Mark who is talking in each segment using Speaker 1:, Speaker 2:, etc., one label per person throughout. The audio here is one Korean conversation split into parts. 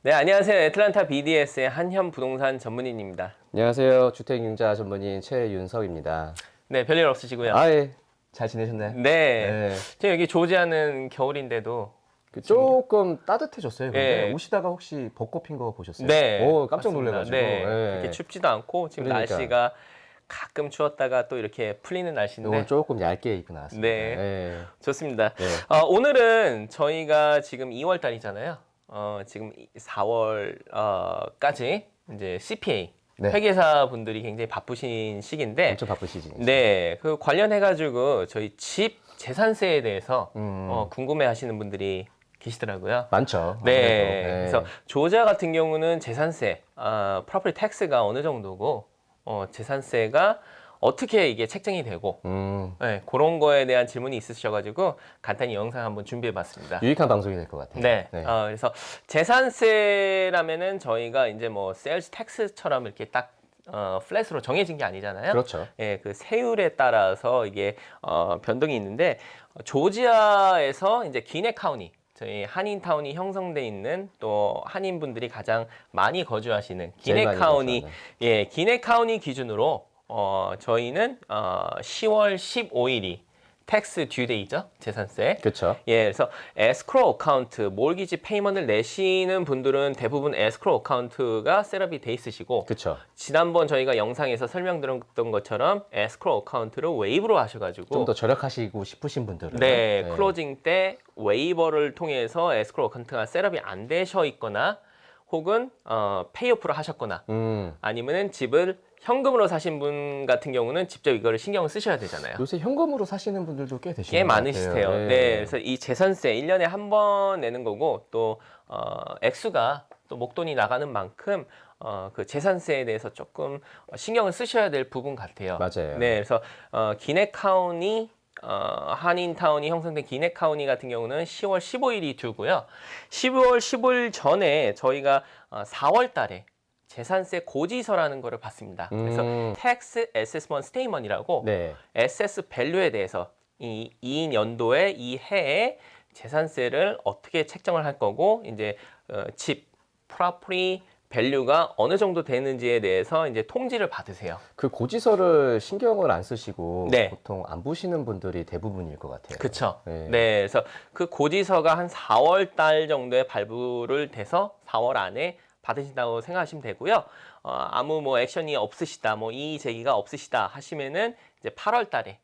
Speaker 1: 네, 안녕하세요. 애틀란타 BDS의 한현 부동산 전문인입니다.
Speaker 2: 안녕하세요. 주택융자 전문인 최윤석입니다.
Speaker 1: 네, 별일 없으시고요.
Speaker 2: 예. 잘 지내셨나요?
Speaker 1: 네,
Speaker 2: 네.
Speaker 1: 지금 여기 조지아는 겨울인데도
Speaker 2: 조금 따뜻해졌어요. 근데
Speaker 1: 예,
Speaker 2: 오시다가 혹시 벚꽃 핀 거 보셨어요?
Speaker 1: 네,
Speaker 2: 오, 깜짝
Speaker 1: 맞습니다.
Speaker 2: 놀래가지고.
Speaker 1: 네, 그렇게
Speaker 2: 예.
Speaker 1: 춥지도 않고 지금
Speaker 2: 그러니까.
Speaker 1: 날씨가 가끔 추웠다가 또 이렇게 풀리는 날씨인데
Speaker 2: 오늘 조금 얇게 입고 나왔습니다.
Speaker 1: 네,
Speaker 2: 예.
Speaker 1: 좋습니다.
Speaker 2: 네.
Speaker 1: 오늘은 저희가 지금 2월 달이잖아요. 지금 4월까지 이제 CPA
Speaker 2: 네.
Speaker 1: 회계사 분들이 굉장히 바쁘신 시기인데
Speaker 2: 엄청 바쁘시지.
Speaker 1: 네, 그 관련해가지고 저희 집 재산세에 대해서
Speaker 2: 음.
Speaker 1: 궁금해하시는 분들이 계시더라고요.
Speaker 2: 많죠.
Speaker 1: 네,
Speaker 2: 아무래도. 예.
Speaker 1: 그래서 조지아 같은 경우는 재산세, property tax가 어느 정도고, 재산세가 어떻게 이게 책정이 되고, 네, 그런 거에 대한 질문이 있으셔가지고 간단히 영상 한번 준비해봤습니다.
Speaker 2: 유익한 방송이 될 것 같아요.
Speaker 1: 네,
Speaker 2: 네.
Speaker 1: 그래서 재산세라면은 저희가 이제 뭐 세일즈 텍스처럼 이렇게 딱 플랫으로 정해진 게 아니잖아요.
Speaker 2: 그렇죠.
Speaker 1: 예, 그 세율에 따라서 이게 변동이 있는데 조지아에서 이제 기네 카운티 저희 한인타운이 형성돼 있는 또 한인분들이 가장 많이 거주하시는
Speaker 2: 제일
Speaker 1: 기네
Speaker 2: 많이
Speaker 1: 카운티
Speaker 2: 거주하는.
Speaker 1: 예, 기네 카운티 기준으로 저희는 10월 15일이 텍스 듀데이죠, 재산세.
Speaker 2: 그렇죠.
Speaker 1: 예, 그래서 에스크로 어카운트, 몰기지 페이먼트를 내시는 분들은 대부분 에스크로 어카운트가 셋업이 돼 있으시고
Speaker 2: 그렇죠.
Speaker 1: 지난번 저희가 영상에서 설명드렸던 것처럼 에스크로 어카운트를 웨이브로 하셔가지고
Speaker 2: 좀 더 절약하시고 싶으신 분들은.
Speaker 1: 네,
Speaker 2: 네.
Speaker 1: 클로징 때 웨이버를 통해서 에스크로 어카운트가 셋업이 안 되셔 있거나 혹은 페이오프를 하셨거나 아니면은 집을 현금으로 사신 분 같은 경우는 직접 이거를 신경을 쓰셔야 되잖아요.
Speaker 2: 요새 현금으로 사시는 분들도 꽤 계시는
Speaker 1: 꽤
Speaker 2: 것
Speaker 1: 많으시대요.
Speaker 2: 같아요.
Speaker 1: 네, 그래서 이 재산세 1년에 한 번 내는 거고 또 액수가 또 목돈이 나가는 만큼 그 재산세에 대해서 조금 신경을 쓰셔야 될 부분 같아요.
Speaker 2: 맞아요.
Speaker 1: 네, 그래서 기네 카운티 한인타운이 형성된 기네 카운티 같은 경우는 10월 15일이 두고요. 10월 15일 전에 저희가 4월 달에 재산세 고지서라는 거를 받습니다. 그래서 Tax Assessment Statement이라고
Speaker 2: 네.
Speaker 1: SS 밸류에 대해서 이 연도에 이 해에 재산세를 어떻게 책정을 할 거고 이제 집 property 밸류가 어느 정도 되는지에 대해서 이제 통지를 받으세요.
Speaker 2: 그 고지서를 신경을 안 쓰시고
Speaker 1: 네.
Speaker 2: 보통 안 보시는 분들이 대부분일 것 같아요.
Speaker 1: 그쵸.
Speaker 2: 네.
Speaker 1: 네. 그래서 그 고지서가 한 4월 달 정도에 발부를 돼서 4월 안에 받으신다고 생각하시면 되고요. 아무 뭐 액션이 없으시다, 뭐 이의 제기가 없으시다 하시면은 이제 8월 달에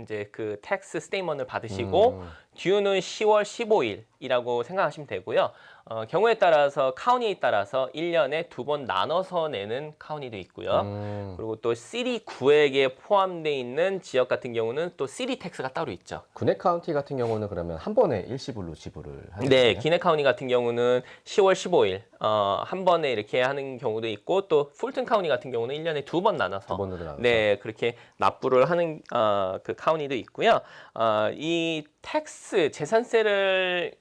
Speaker 1: 이제 그 텍스 스테이먼을 받으시고 듀는 10월 15일이라고 생각하시면 되고요. 경우에 따라서 카운티에 따라서 1년에 2번 나눠서 내는 카운티도 있고요. 그리고 또 시리 구액에 포함되어 있는 지역 같은 경우는 또 시리 텍스가 따로 있죠.
Speaker 2: 구네 카운티 같은 경우는 그러면 한 번에 일시불로 지불을 하는
Speaker 1: 네,
Speaker 2: 거예요?
Speaker 1: 기네 카운티 같은 경우는 10월 15일 한 번에 이렇게 하는 경우도 있고 또 풀튼 카운티 같은 경우는 1년에 2번 나눠서
Speaker 2: 두 번으로 나눠서.
Speaker 1: 네, 그렇게 납부를 하는 그 카운티도 있고요. 이 텍스 재산세를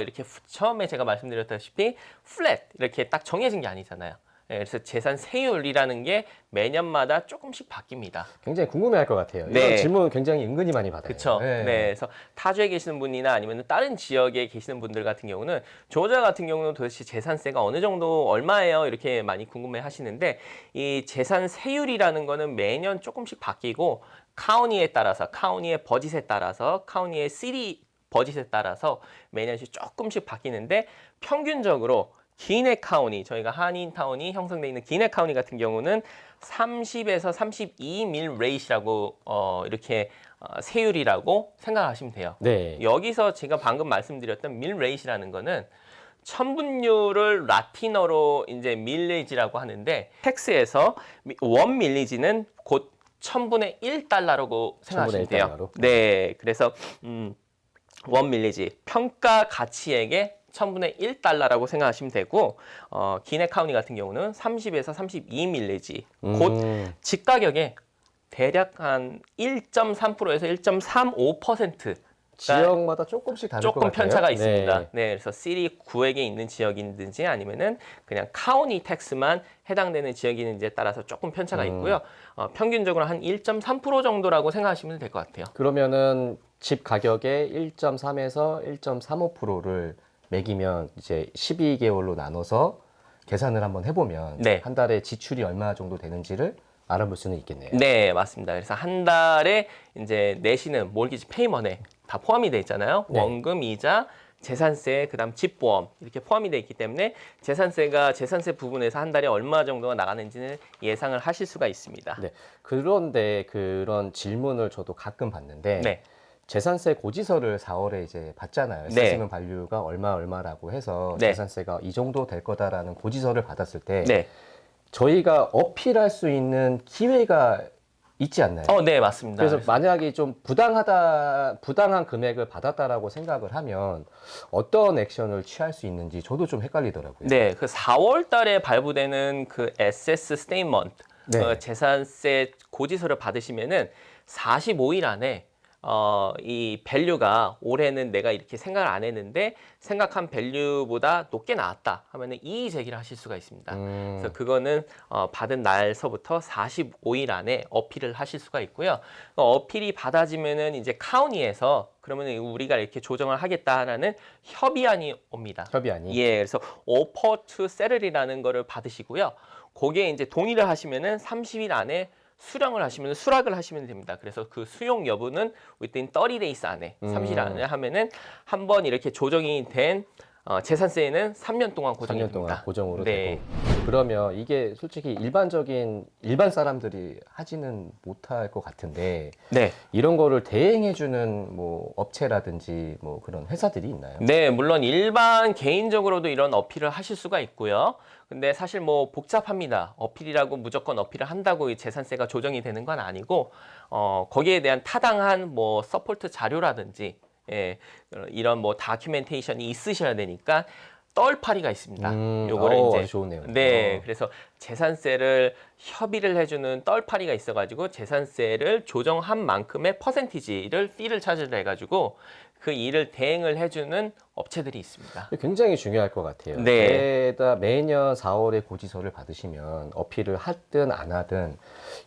Speaker 1: 이렇게 처음에 제가 말씀드렸다시피 플랫 이렇게 딱 정해진 게 아니잖아요. 네, 그래서 재산세율이라는 게 매년마다 조금씩 바뀝니다.
Speaker 2: 굉장히 궁금해할 것 같아요.
Speaker 1: 네.
Speaker 2: 이런 질문 굉장히 은근히 많이 받아요.
Speaker 1: 그렇죠. 네. 그래서 타주에 계시는 분이나 아니면 다른 지역에 계시는 분들 같은 경우는 조지아 같은 경우는 도대체 재산세가 어느 정도 얼마예요? 이렇게 많이 궁금해 하시는데 이 재산세율이라는 거는 매년 조금씩 바뀌고 카운티에 따라서 카운티의 버짓에 따라서 카운티의 시리 버짓에 따라서 매년씩 조금씩 바뀌는데 평균적으로 기네 카운티, 저희가 한인타운이 형성되어 있는 기네 카운티 같은 경우는 30에서 32 밀 레이시라고 이렇게 세율이라고 생각하시면 돼요.
Speaker 2: 네.
Speaker 1: 여기서 제가 방금 말씀드렸던 밀 레이시라는 거는 천분율을 라틴어로 이제 밀리지라고 하는데 텍스에서 원 밀리지는 곧 1000분의 1달러라고 생각하시면
Speaker 2: 1000분의
Speaker 1: 돼요.
Speaker 2: 1달러로?
Speaker 1: 네, 그래서 원 밀리지 평가 가치액의 1000분의 1달러라고 생각하시면 되고 기네 카운티 같은 경우는 30에서 32 밀리지 곧 집가격의 대략 한 1.3%에서 1.35%
Speaker 2: 지역마다 조금씩 다를 것
Speaker 1: 조금
Speaker 2: 같아요.
Speaker 1: 편차가 있습니다.
Speaker 2: 네.
Speaker 1: 네, 그래서 시리 구역에 있는 지역이든지 아니면은 그냥 카운티 텍스만 해당되는 지역이는지에 따라서 조금 편차가 있고요. 평균적으로 한 1.3% 정도라고 생각하시면 될 것 같아요.
Speaker 2: 그러면은 집 가격의 1.3에서 1.35%를 매기면 이제 12개월로 나눠서 계산을 한번 해보면
Speaker 1: 네.
Speaker 2: 한 달에 지출이 얼마 정도 되는지를 알아볼 수는 있겠네요.
Speaker 1: 네, 맞습니다. 그래서 한 달에 이제 내시는 몰기지 페이먼에 다 포함이 돼 있잖아요.
Speaker 2: 네.
Speaker 1: 원금, 이자, 재산세, 그다음 집보험 이렇게 포함이 돼 있기 때문에 재산세 부분에서 한 달에 얼마 정도가 나가는지는 예상을 하실 수가 있습니다.
Speaker 2: 네. 그런데 그런 질문을 저도 가끔 받는데
Speaker 1: 네.
Speaker 2: 재산세 고지서를 4월에 이제 받잖아요.
Speaker 1: 네.
Speaker 2: 세스면 발류가 얼마라고 해서
Speaker 1: 네.
Speaker 2: 재산세가 이 정도 될 거다라는 고지서를 받았을 때
Speaker 1: 네.
Speaker 2: 저희가 어필할 수 있는 기회가 있지 않나요?
Speaker 1: 네, 맞습니다.
Speaker 2: 그래서 만약에 좀 부당한 금액을 받았다라고 생각을 하면 어떤 액션을 취할 수 있는지 저도 좀 헷갈리더라고요.
Speaker 1: 네, 그 4월 달에 발부되는 그 SS 스테이먼트
Speaker 2: 네.
Speaker 1: 재산세 고지서를 받으시면은 45일 안에 이 밸류가 올해는 내가 이렇게 생각을 안 했는데 생각한 밸류보다 높게 나왔다 하면은 이의 제기를 하실 수가 있습니다. 그래서 그거는 받은 날서부터 45일 안에 어필을 하실 수가 있고요. 어필이 받아지면은 이제 카운티에서 그러면 우리가 이렇게 조정을 하겠다라는 협의안이 옵니다.
Speaker 2: 협의안이.
Speaker 1: 예, 그래서 offer to settle이라는 거를 받으시고요. 거기에 이제 동의를 하시면은 30일 안에 수령을 하시면 수락을 하시면 됩니다. 그래서 그 수용 여부는 within 30 days 안에 30일 안에 하면은 한번 이렇게 조정이 된 재산세에는 3년 동안 고정이
Speaker 2: 3년 동안
Speaker 1: 됩니다.
Speaker 2: 고정으로
Speaker 1: 네.
Speaker 2: 되고 그러면 이게 솔직히 일반 사람들이 하지는 못할 것 같은데
Speaker 1: 네.
Speaker 2: 이런 거를 대행해주는 뭐 업체라든지 뭐 그런 회사들이 있나요?
Speaker 1: 네, 물론 일반 개인적으로도 이런 어필을 하실 수가 있고요. 근데 사실 뭐 복잡합니다. 어필이라고 무조건 어필을 한다고 이 재산세가 조정이 되는 건 아니고 거기에 대한 타당한 뭐 서포트 자료라든지 이런 뭐 다큐멘테이션이 있으셔야 되니까 떨파리가 있습니다. 요거를 이제
Speaker 2: 아주 좋은 내용.
Speaker 1: 네, 그래서 재산세를 협의를 해주는 떨파리가 있어가지고 재산세를 조정한 만큼의 퍼센티지를 피를 차지를 해가지고 그 일을 대행을 해주는 업체들이 있습니다.
Speaker 2: 굉장히 중요할 것 같아요.
Speaker 1: 네.
Speaker 2: 게다 매년 4월에 고지서를 받으시면 어필을 하든 안 하든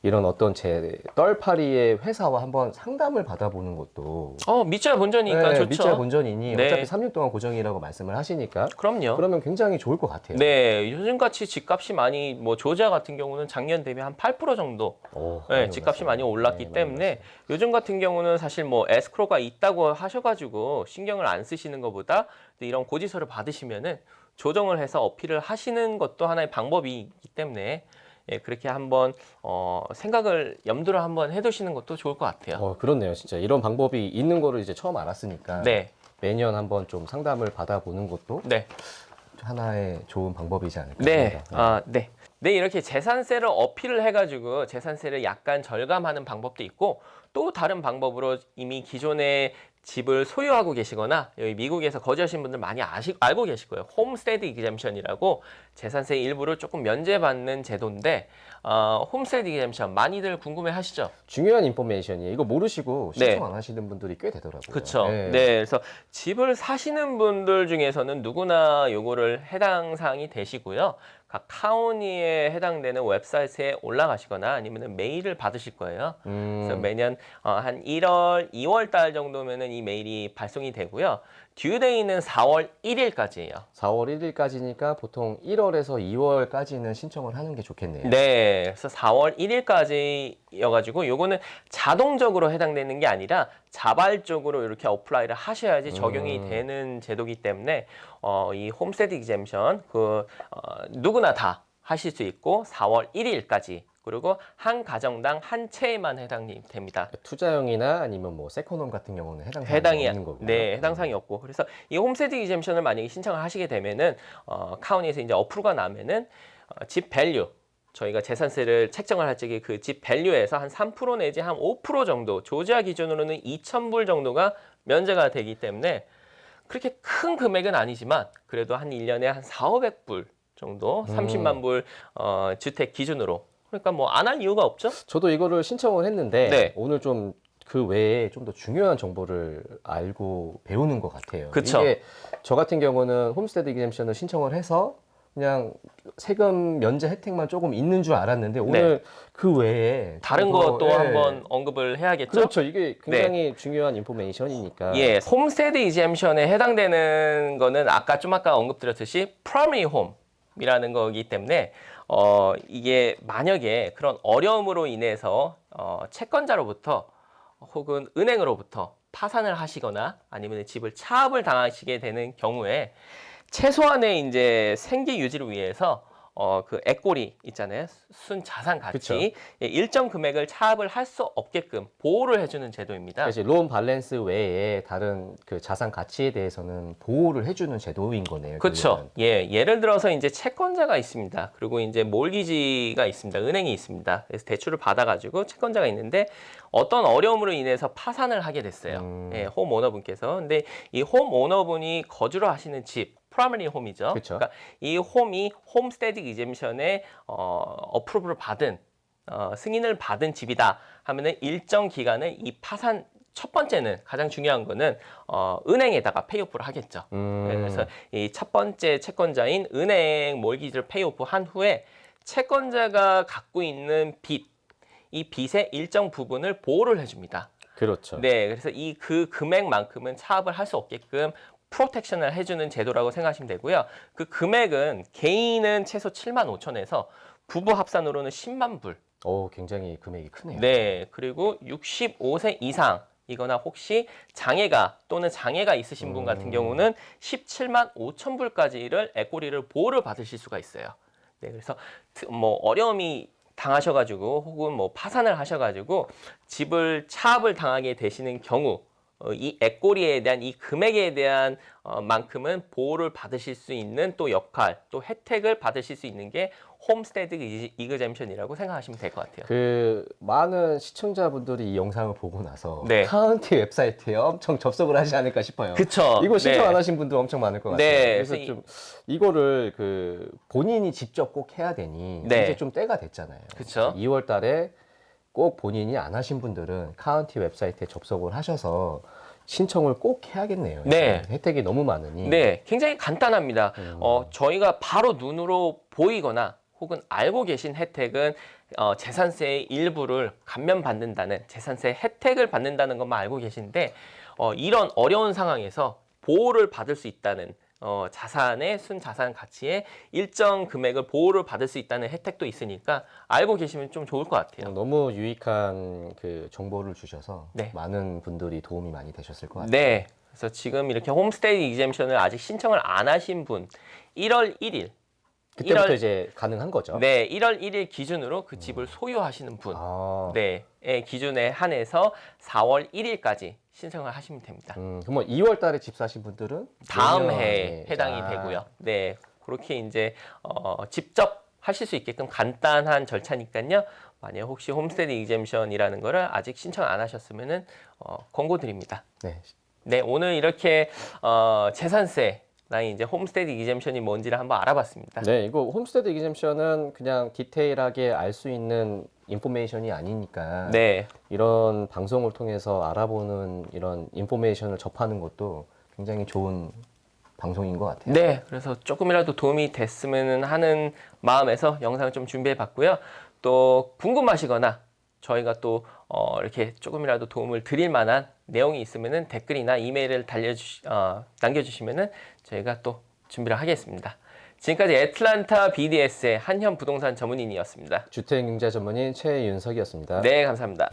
Speaker 2: 이런 어떤 제 떨파리의 회사와 한번 상담을 받아보는 것도
Speaker 1: 밑자 본전이니까
Speaker 2: 네,
Speaker 1: 좋죠.
Speaker 2: 밑자 본전이니
Speaker 1: 네.
Speaker 2: 어차피 3년 동안 고정이라고 말씀을 하시니까
Speaker 1: 그럼요.
Speaker 2: 그러면 굉장히 좋을 것 같아요.
Speaker 1: 네, 요즘같이 집값이 많이 뭐 조지아 같은 경우는 작년 대비 한 8% 정도 네, 집값이 많이 올랐기
Speaker 2: 네,
Speaker 1: 때문에 요즘 같은 경우는 사실 뭐 에스크로가 있다고 하셔가지고 신경을 안 쓰시는 것보다 이런 고지서를 받으시면은 조정을 해서 어필을 하시는 것도 하나의 방법이기 때문에 그렇게 한번 생각을 염두를 한번 해두시는 것도 좋을 것 같아요.
Speaker 2: 그렇네요. 진짜 이런 방법이 있는 거를 이제 처음 알았으니까
Speaker 1: 네,
Speaker 2: 매년 한번 좀 상담을 받아보는 것도
Speaker 1: 네.
Speaker 2: 하나의 좋은 방법이지 않을까
Speaker 1: 네,
Speaker 2: 싶습니다.
Speaker 1: 네. 네, 이렇게 재산세를 어필을 해가지고 재산세를 약간 절감하는 방법도 있고 또 다른 방법으로 이미 기존에 집을 소유하고 계시거나 여기 미국에서 거주하시는 분들 많이 알고 계실 거예요. 홈스테드 이그젬션이라고 재산세 일부를 조금 면제받는 제도인데 홈스테드 이그젬션 많이들 궁금해하시죠?
Speaker 2: 중요한 인포메이션이에요. 이거 모르시고
Speaker 1: 네.
Speaker 2: 신청 안 하시는 분들이 꽤 되더라고요.
Speaker 1: 그렇죠.
Speaker 2: 네.
Speaker 1: 네, 그래서 집을 사시는 분들 중에서는 누구나 요거를 해당 사항이 되시고요. 각 카운티에 해당되는 웹사이트에 올라가시거나 아니면 메일을 받으실 거예요. 그래서 매년 한 1월, 2월 달 정도면은 이 메일이 발송이 되고요. 듀데이는 4월 1일까지예요.
Speaker 2: 4월 1일까지니까 보통 1월에서 2월까지는 신청을 하는 게 좋겠네요.
Speaker 1: 네, 그래서 4월 1일까지여가지고 요거는 자동적으로 해당되는 게 아니라 자발적으로 이렇게 어플라이를 하셔야지 적용이 되는 제도이기 때문에 이 홈스테드 이그젬션 누구나 다 하실 수 있고 4월 1일까지 그리고 한 가정당 한 채에만 해당이 됩니다.
Speaker 2: 투자용이나 아니면 뭐 세컨홈 같은 경우는 해당이 없는 거고요.
Speaker 1: 네, 해당 사항이 없고 그래서 이 홈스테드 이그젬션을 만약에 신청을 하시게 되면은 카운티에서 이제 어프로가 나면은 집 밸류 저희가 재산세를 책정을 할 적에 그 집 밸류에서 한 3% 내지 한 5% 정도 조지아 기준으로는 2,000불 정도가 면제가 되기 때문에 그렇게 큰 금액은 아니지만 그래도 한 1년에 한 4,500불 정도 30만 불 주택 기준으로 그러니까 뭐 안 할 이유가 없죠.
Speaker 2: 저도 이거를 신청을 했는데
Speaker 1: 네.
Speaker 2: 오늘 좀 그 외에 좀 더 중요한 정보를 알고 배우는 것 같아요.
Speaker 1: 그쵸.
Speaker 2: 이게 저 같은 경우는 홈스테드 이그젬션을 신청을 해서 그냥 세금 면제 혜택만 조금 있는 줄 알았는데 오늘 그 외에
Speaker 1: 다른
Speaker 2: 좀 더,
Speaker 1: 것도
Speaker 2: 예.
Speaker 1: 한번 언급을 해야겠죠.
Speaker 2: 그렇죠. 이게 굉장히 중요한 인포메이션이니까.
Speaker 1: 예, 홈스테드 이젬션에 해당되는 거는 아까 언급드렸듯이 프라이머리 홈이라는 거기 때문에 이게 만약에 그런 어려움으로 인해서 채권자로부터 혹은 은행으로부터 파산을 하시거나 아니면 집을 차압을 당하시게 되는 경우에 최소한의 이제 생계 유지를 위해서 그 에꼬리 있잖아요. 순자산 가치
Speaker 2: 그쵸.
Speaker 1: 예, 일정 금액을 차압을 할 수 없게끔 보호를 해주는 제도입니다.
Speaker 2: 사실 론 밸런스 외에 다른 그 자산 가치에 대해서는 보호를 해주는 제도인 거네요.
Speaker 1: 그렇죠.
Speaker 2: 결국은.
Speaker 1: 예, 예를 들어서 이제 채권자가 있습니다. 그리고 이제 몰기지가 있습니다. 은행이 있습니다. 그래서 대출을 받아가지고 채권자가 있는데 어떤 어려움으로 인해서 파산을 하게 됐어요. 예, 홈오너분께서. 근데 이 홈오너분이 거주로 하시는 집 프라이머리 홈이죠.
Speaker 2: 그쵸.
Speaker 1: 그러니까 이 홈이 홈스테드 이젬션의 어프로브를 받은 승인을 받은 집이다 하면은 일정 기간을 이 파산 첫 번째는 가장 중요한 거는 은행에다가 페이오프를 하겠죠. 그래서 이 첫 번째 채권자인 은행 몰기지를 페이오프 한 후에 채권자가 갖고 있는 빚, 이 빚의 일정 부분을 보호를 해줍니다.
Speaker 2: 그렇죠.
Speaker 1: 네, 그래서 이 그 금액만큼은 차압을 할 수 없게끔 프로텍션을 해주는 제도라고 생각하시면 되고요. 그 금액은 개인은 최소 7만 5천에서 부부 합산으로는 10만 불.
Speaker 2: 굉장히 금액이 크네요.
Speaker 1: 네, 그리고 65세 이상 이거나 혹시 장애가 또는 장애가 있으신 분 같은 경우는 17만 5천 불까지를 에꼬리를 보호를 받으실 수가 있어요. 네, 그래서 뭐 어려움이 당하셔가지고 혹은 뭐 파산을 하셔가지고 집을 차압을 당하게 되시는 경우 이 에꼬리에 대한 이 금액에 대한 만큼은 보호를 받으실 수 있는 또 역할 또 혜택을 받으실 수 있는 게 홈스테드 이그젬션이라고 생각하시면 될 것 같아요.
Speaker 2: 그 많은 시청자분들이 이 영상을 보고 나서
Speaker 1: 네.
Speaker 2: 카운티 웹사이트에 엄청 접속을 하지 않을까 싶어요.
Speaker 1: 그쵸.
Speaker 2: 이거 신청
Speaker 1: 네.
Speaker 2: 안 하신 분들 엄청 많을 것 같아요.
Speaker 1: 네,
Speaker 2: 그래서
Speaker 1: 그래서
Speaker 2: 좀 이거를 그 본인이 직접 꼭 해야 되니
Speaker 1: 네.
Speaker 2: 이제 좀 때가 됐잖아요.
Speaker 1: 그쵸.
Speaker 2: 2월 달에 꼭 본인이 안 하신 분들은 카운티 웹사이트에 접속을 하셔서 신청을 꼭 해야겠네요.
Speaker 1: 네.
Speaker 2: 혜택이 너무 많으니.
Speaker 1: 네, 굉장히 간단합니다. 저희가 바로 눈으로 보이거나 혹은 알고 계신 혜택은 재산세의 일부를 감면받는다는 재산세 혜택을 받는다는 것만 알고 계신데 이런 어려운 상황에서 보호를 받을 수 있다는 자산의 순자산 가치의 일정 금액을 보호를 받을 수 있다는 혜택도 있으니까 알고 계시면 좀 좋을 것 같아요.
Speaker 2: 너무 유익한 그 정보를 주셔서
Speaker 1: 네.
Speaker 2: 많은 분들이 도움이 많이 되셨을 것 같아요.
Speaker 1: 네, 그래서 지금 이렇게 홈스테이 이젬션을 아직 신청을 안 하신 분 1월 1일
Speaker 2: 그때부터 이제 가능한 거죠.
Speaker 1: 네, 1월 1일 기준으로 그 집을 소유하시는 분, 네, 기준에 한해서 4월 1일까지 신청을 하시면 됩니다.
Speaker 2: 그러면 2월 달에 집 사신 분들은
Speaker 1: 다음
Speaker 2: 내년에
Speaker 1: 해에 해당이 되고요. 네, 그렇게 이제 직접 하실 수 있게끔 간단한 절차니까요. 만약 혹시 홈스테이 이젬션이라는 거를 아직 신청 안 하셨으면은 권고드립니다.
Speaker 2: 네.
Speaker 1: 네, 오늘 이렇게 재산세 나 이제 홈스테이 이젬션이 뭔지를 한번 알아봤습니다.
Speaker 2: 네, 이거 홈스테드 이젬션은 그냥 디테일하게 알 수 있는 인포메이션이 아니니까
Speaker 1: 네,
Speaker 2: 이런 방송을 통해서 알아보는 이런 인포메이션을 접하는 것도 굉장히 좋은 방송인 것 같아요.
Speaker 1: 네, 그래서 조금이라도 도움이 됐으면 하는 마음에서 영상을 좀 준비해 봤고요. 또 궁금하시거나 저희가 또 이렇게 조금이라도 도움을 드릴 만한 내용이 있으면은 댓글이나 이메일을 남겨주시면은 저희가 또 준비를 하겠습니다. 지금까지 애틀란타 BDS의 한현 부동산 전문인이었습니다.
Speaker 2: 주택융자 전문인 최윤석이었습니다.
Speaker 1: 네, 감사합니다.